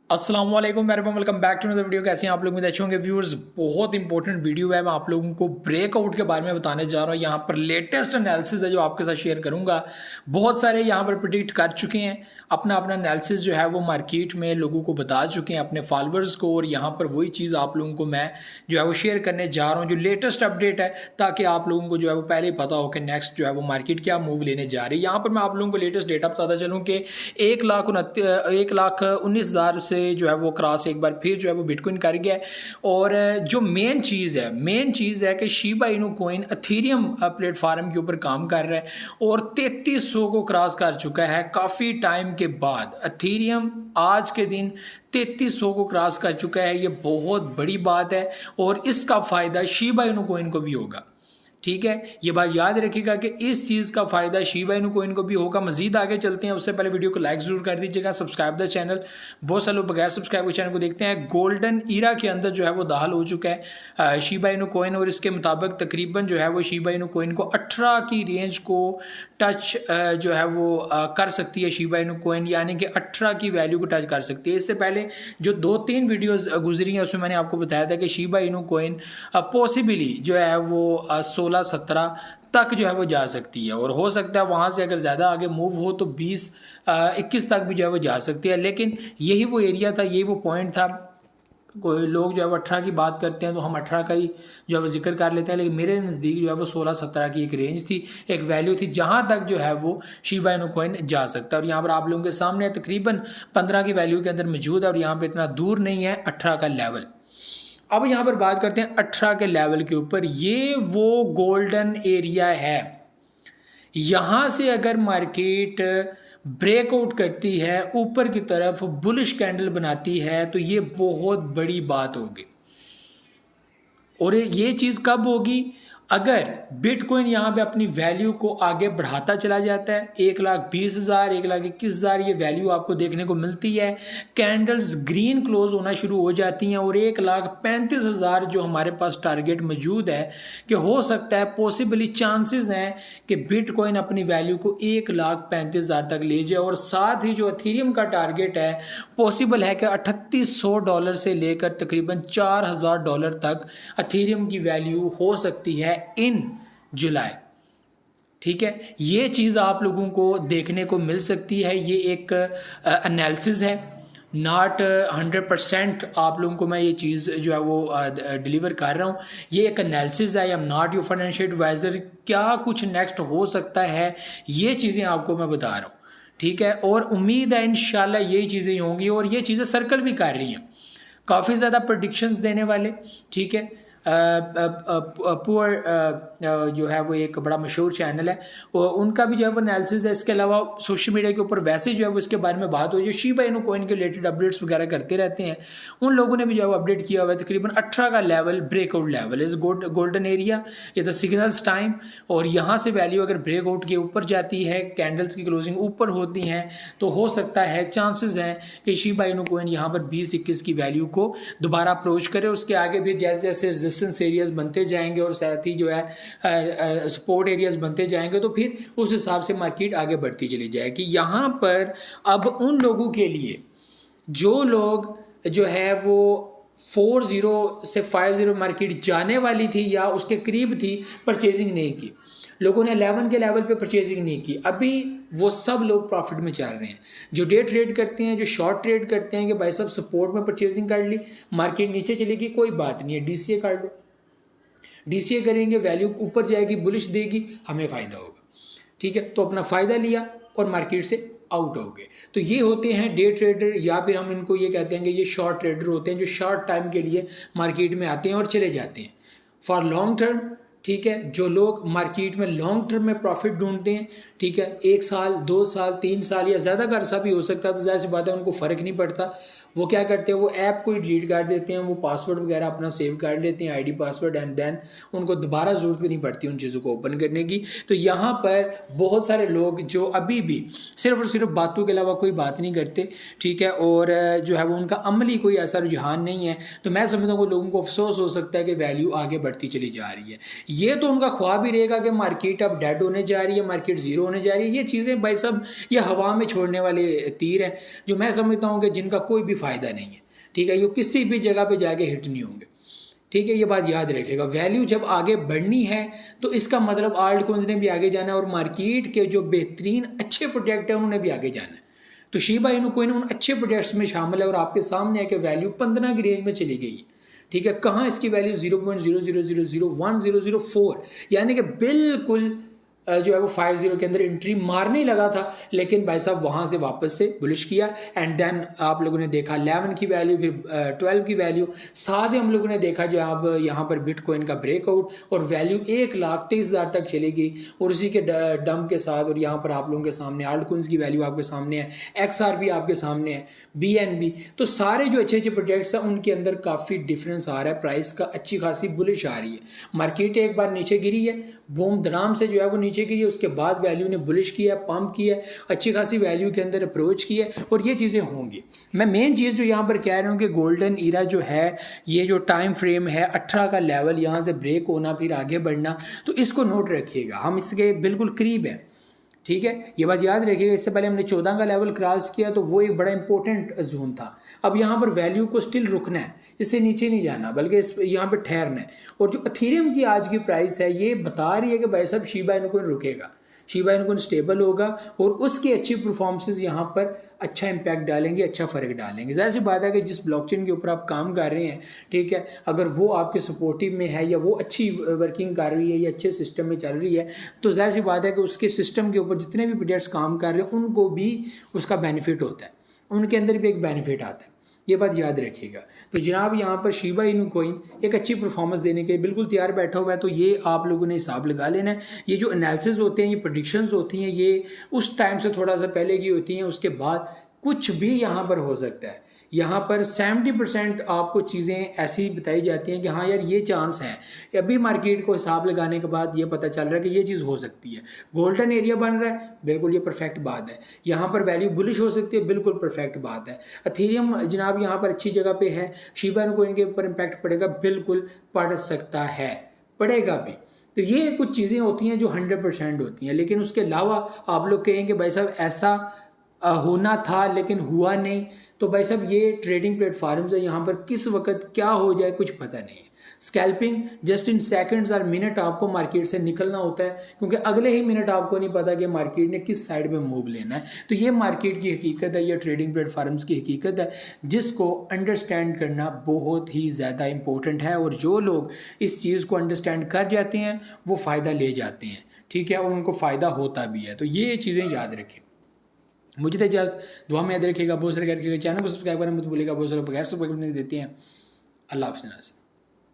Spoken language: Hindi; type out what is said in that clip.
अस्सलाम वालेकुम welcome back to another video. कैसे हैं आप लोग? में अच्छे होंगे व्यूअर्स। बहुत इंपॉर्टेंट वीडियो है। मैं आप लोगों को ब्रेकआउट के बारे में बताने जा रहा हूं। यहाँ पर लेटेस्ट एनालिसिस है जो आपके साथ शेयर करूंगा। बहुत सारे यहाँ पर प्रिडिक्ट कर चुके हैं, अपना अपना एनालिसिस जो है वो मार्केट में लोगों को बता चुके हैं, अपने फॉलोअर्स को। और यहाँ पर वही चीज़ आप लोगों को मैं जो है वो शेयर करने जा रहा हूँ, जो लेटेस्ट अपडेट है, ताकि आप लोगों को जो है वो पहले ही पता हो कि नेक्स्ट जो है वो मार्केट क्या मूव लेने जा रही है। यहाँ पर मैं आप लोगों को लेटेस्ट डेटा बताता चलूँ कि 1,19,000 से जो है वो क्रॉस एक बार फिर जो है वो बिटकॉइन कर गया है। और जो मेन चीज़ है कि Shiba Inu coin Ethereum platform के ऊपर काम कर रहा है और 3300 को क्रॉस कर चुका है काफ़ी टाइम के बाद। एथेरियम आज के दिन 3300 को क्रॉस कर चुका है। ये बहुत बड़ी बात है और इसका फ़ायदा शिबा इनू कॉइन को भी होगा। ठीक है, ये बात याद रखिएगा कि इस चीज़ का फ़ायदा शिबा इनू कॉइन को भी होगा। मजीद आगे चलते हैं, उससे पहले वीडियो को लाइक ज़रूर कर दीजिएगा, सब्सक्राइब द चैनल। बहुत सारे लोग बगैर सब्सक्राइब के चैनल को देखते हैं। गोल्डन ईरा के अंदर जो है वो दाखिल हो चुका है शिबा इनू कॉइन, और इसके मुताबिक तकरीबन जो है वो शिबा इनू कॉइन को 18 की रेंज को टच जो है वो कर सकती है शिबा इनू कॉइन, यानी कि 18 की वैल्यू को टच कर सकती है। इससे पहले जो 2-3 वीडियोस गुजरी हैं उसमें मैंने आपको बताया था कि शिबा इनू कॉइन पॉसिबली जो है वो 16-17 तक जो है वो जा सकती है, और हो सकता है वहाँ से अगर ज़्यादा आगे मूव हो तो 20-21 तक भी जो है वो जा सकती है। लेकिन यही वो एरिया था, यही वो पॉइंट था। कोई लोग जो है वो 18 की बात करते हैं तो हम 18 का ही जो है वो जिक्र कर लेते हैं, लेकिन मेरे नज़दीक जो है वो 16-17 की एक रेंज थी, एक वैल्यू थी जहाँ तक जो है वो शिबा इनू कॉइन जा सकता है। और यहाँ पर आप लोगों के सामने तकरीबन 15 की वैल्यू के अंदर मौजूद है, और यहाँ पर इतना दूर नहीं है 18 का लेवल। अब यहाँ पर बात करते हैं 18 के लेवल के ऊपर। ये वो गोल्डन एरिया है, यहाँ से अगर मार्केट ब्रेकआउट करती है, ऊपर की तरफ बुलिश कैंडल बनाती है, तो ये बहुत बड़ी बात होगी। और ये चीज़ कब होगी? अगर बिटकॉइन यहाँ पे अपनी वैल्यू को आगे बढ़ाता चला जाता है, 1,20,000, 1,21,000 ये वैल्यू आपको देखने को मिलती है। कैंडल्स ग्रीन क्लोज होना शुरू हो जाती हैं, और 1,35,000 जो हमारे पास टारगेट मौजूद है, कि हो सकता है पॉसिबली चांसेस हैं कि बिटकॉइन अपनी वैल्यू को 1,35,000 तक ले जाए। और साथ ही जो एथेरियम का टारगेट है, पॉसिबल है कि $3,800 से लेकर तकरीबन $4,000 तक एथेरियम की वैल्यू हो सकती है इन जुलाई। ठीक है, ये चीज़ आप लोगों को देखने को मिल सकती है। ये एक एनालिसिस है, नॉट 100% आप लोगों को मैं ये चीज़ जो है वो डिलीवर कर रहा हूँ। ये एक एनालिसिस है, I am not your financial adviser. क्या कुछ नेक्स्ट हो सकता है, ये चीज़ें आपको मैं बता रहा हूँ। ठीक है, और उम्मीद है इंशाल्लाह यही चीज़ें होंगी, और ये चीज़ें सर्कल भी कर रही हैं काफ़ी ज़्यादा प्रेडिक्शंस देने वाले। ठीक है, पुअर जो है वो एक बड़ा मशहूर चैनल है, उनका भी जो है वो एनालिसिस है। इसके अलावा सोशल मीडिया के ऊपर वैसे जो है वो इसके बारे में बात हो, जो शिबा इनू कॉइन के रिलेटेड अपडेट्स वगैरह करते रहते हैं, उन लोगों ने भी जो है वो अपडेट किया हुआ है। तकरीबन 18 का लेवल ब्रेकआउट लेवल इस गोल्डन एरिया, ये तो सिग्नल्स टाइम। और यहाँ से वैल्यू अगर ब्रेकआउट के ऊपर जाती है, कैंडल्स की क्लोजिंग ऊपर होती हैं, तो हो सकता है चांसेस हैं कि शिबा इनू कॉइन यहाँ पर 20-21 की वैल्यू को दोबारा अप्रोच करे। उसके आगे भी जैसे जैसे रेजिस्टेंस एरियाज बनते जाएंगे और साथ ही जो है सपोर्ट एरियाज बनते जाएंगे, तो फिर उस हिसाब से मार्केट आगे बढ़ती चली जाएगी। यहाँ पर अब उन लोगों के लिए जो लोग जो है वो 40 से 50 मार्केट जाने वाली थी या उसके करीब थी, परचेजिंग नहीं की, लोगों ने 11 के लेवल पे परचेजिंग नहीं की, अभी वो सब लोग प्रॉफिट में चल रहे हैं। जो डे ट्रेड करते हैं, जो शॉर्ट ट्रेड करते हैं कि भाई साहब सपोर्ट में परचेजिंग कर ली, मार्केट नीचे चलेगी कोई बात नहीं है, डीसीए कर लो, डीसीए करेंगे, वैल्यू ऊपर जाएगी, बुलिश देगी, हमें फ़ायदा होगा। ठीक है, तो अपना फ़ायदा लिया और मार्केट से आउट हो गए। तो ये होते हैं डे ट्रेडर, या फिर हम इनको ये कहते हैं कि ये शॉर्ट ट्रेडर होते हैं, जो शॉर्ट टाइम के लिए मार्केट में आते हैं और चले जाते हैं। फॉर लॉन्ग टर्म, ठीक है, जो लोग मार्केट में लॉन्ग टर्म में प्रॉफिट ढूंढते हैं, ठीक है, 1 साल 2 साल 3 साल या ज़्यादा का अरसा भी हो सकता है, तो ज़ाहिर सी बात है उनको फ़र्क नहीं पड़ता। वो क्या करते हैं, वो ऐप को ही डिलीट कर देते हैं, वो पासवर्ड वगैरह अपना सेव कर लेते हैं, आईडी पासवर्ड, एंड देन उनको दोबारा ज़रूरत नहीं पड़ती उन चीज़ों को ओपन करने की। तो यहाँ पर बहुत सारे लोग जो अभी भी सिर्फ और सिर्फ बातों के अलावा कोई बात नहीं करते, ठीक है, और जो है वो उनका अमली कोई ऐसा रुझान नहीं है, तो मैं समझता हूँ लोगों को अफसोस हो सकता है कि वैल्यू आगे बढ़ती चली जा रही है। ये तो उनका ख्वाब ही रहेगा कि मार्केट अब डेड होने जा रही है, मार्केट ज़ीरो होने जा रही है। ये चीज़ें भाई साहब ये हवा में छोड़ने वाले तीर हैं जो मैं समझता हूँ कि जिनका कोई भी फ़ायदा नहीं है, ठीक है, ये किसी भी जगह पे जाके हिट नहीं होंगे, ठीक है। ये बात याद रखिएगा, वैल्यू जब आगे बढ़नी है तो इसका मतलब आल्ट कॉइन्स ने भी आगे जाना है और मार्केट के जो बेहतरीन अच्छे प्रोजेक्ट हैं उन्होंने भी आगे जाना है। तो शिबा इनु कोइन उन अच्छे प्रोजेक्ट्स में शामिल है और आपके सामने है कि वैल्यू 15 की रेंज में चली गई है, ठीक है। कहाँ इसकी वैल्यू 0.0000104 यानी कि बिल्कुल जो है वो 50 के अंदर एंट्री मारने ही लगा था, लेकिन भाई साहब वहाँ से वापस से बुलिश किया एंड देन आप लोगों ने देखा 11 की वैल्यू, फिर 12 की वैल्यू, साथ ही हम लोगों ने देखा जो अब यहाँ पर बिटकॉइन का ब्रेकआउट और वैल्यू 1,23,000 तक चली गई और उसी के डंप के साथ। और यहाँ पर आप लोगों के सामने आल्ट कॉइन्स की वैल्यू आपके सामने है, XRP आपके सामने है, BNB। तो सारे जो अच्छे अच्छे प्रोजेक्ट्स हैं उनके अंदर काफ़ी डिफरेंस आ रहा है, प्राइस का अच्छी खासी बुलिश आ रही है। मार्केट एक बार नीचे गिरी है, बूम धड़ाम से जो है वो नीचे गिरी, उसके बाद वैल्यू ने बुलिश किया, पंप किया, अच्छी खासी वैल्यू के अंदर अप्रोच किया और ये चीज़ें होंगी। मैं मेन चीज़ जो यहाँ पर कह रहा हूँ कि गोल्डन ईरा जो है, ये जो टाइम फ्रेम है 18 का लेवल, यहाँ से ब्रेक होना फिर आगे बढ़ना, तो इसको नोट रखिएगा, हम इसके बिल्कुल करीब हैं, ठीक है। ये बात याद रखिएगा। इससे पहले हमने 14 का लेवल क्रॉस किया तो वो एक बड़ा इंपॉर्टेंट जोन था। अब यहाँ पर वैल्यू को स्टिल रुकना है, इससे नीचे नहीं जाना बल्कि यहाँ पे ठहरना है। और जो अथीरियम की आज की प्राइस है ये बता रही है कि भाई साहब शिबा इनु कोइन रुकेगा, शिबा इनु कोइन स्टेबल होगा और उसकी अच्छी परफॉर्मेंसेस यहाँ पर अच्छा इंपैक्ट डालेंगे, अच्छा फ़र्क डालेंगे। ज़ाहिर सी बात है कि जिस ब्लॉकचेन के ऊपर आप काम कर रहे हैं, ठीक है, अगर वो आपके सपोर्टिव में है या वो अच्छी वर्किंग कर रही है या अच्छे सिस्टम में चल रही है, तो ज़ाहिर सी बात है कि उसके सिस्टम के ऊपर जितने भी प्रोजेक्ट्स काम कर रहे हैं उनको भी उसका बेनिफिट होता है, उनके अंदर भी एक बेनिफिट आता है। ये बात याद रखिएगा। तो जनाब यहाँ पर शिबा इनु कोइन एक अच्छी परफॉर्मेंस देने के लिए बिल्कुल तैयार बैठा हुआ है। तो ये आप लोगों ने हिसाब लगा लेना है। ये जो एनालिसिस होते हैं, ये प्रेडिक्शंस होती हैं, ये उस टाइम से थोड़ा सा पहले की होती हैं, उसके बाद कुछ भी यहाँ पर हो सकता है। यहाँ पर 70% आपको चीज़ें ऐसी बताई जाती हैं कि हाँ यार ये चांस है। अभी मार्केट को हिसाब लगाने के बाद ये पता चल रहा है कि ये चीज़ हो सकती है। गोल्डन एरिया बन रहा है, बिल्कुल ये परफेक्ट बात है। यहाँ पर वैल्यू बुलिश हो सकती है, बिल्कुल परफेक्ट बात है। अथीरियम जनाब यहाँ पर अच्छी जगह पे है, शिबा इनु कोइन के ऊपर इम्पैक्ट पड़ेगा, बिल्कुल पड़ सकता है, पड़ेगा भी। तो ये कुछ चीज़ें होती हैं जो 100% होती हैं। लेकिन उसके अलावा आप लोग कहेंगे भाई साहब ऐसा होना था लेकिन हुआ नहीं, तो भाई साहब ये ट्रेडिंग प्लेटफॉर्म्स है, यहाँ पर किस वक्त क्या हो जाए कुछ पता नहीं है। स्कैल्पिंग जस्ट इन सेकंड्स और मिनट आपको मार्केट से निकलना होता है, क्योंकि अगले ही मिनट आपको नहीं पता कि मार्केट ने किस साइड में मूव लेना है। तो ये मार्केट की हकीकत है, ये ट्रेडिंग प्लेटफॉर्म्स की हकीकत है, जिसको अंडरस्टैंड करना बहुत ही ज़्यादा इंपॉर्टेंट है। और जो लोग इस चीज़ को अंडरस्टैंड कर जाते हैं वो फ़ायदा ले जाते हैं, ठीक है, और उनको फ़ायदा होता भी है। तो ये चीज़ें याद रखें। मुझे तो इजाज़त, दुआ में याद रखिएगा, बहुत सारे करके चैनल को सब्सक्राइब करना मत भूलिएगा, बहुत सारे बगैर सब्सक्राइब देते हैं। अल्लाह हाफ़िज़।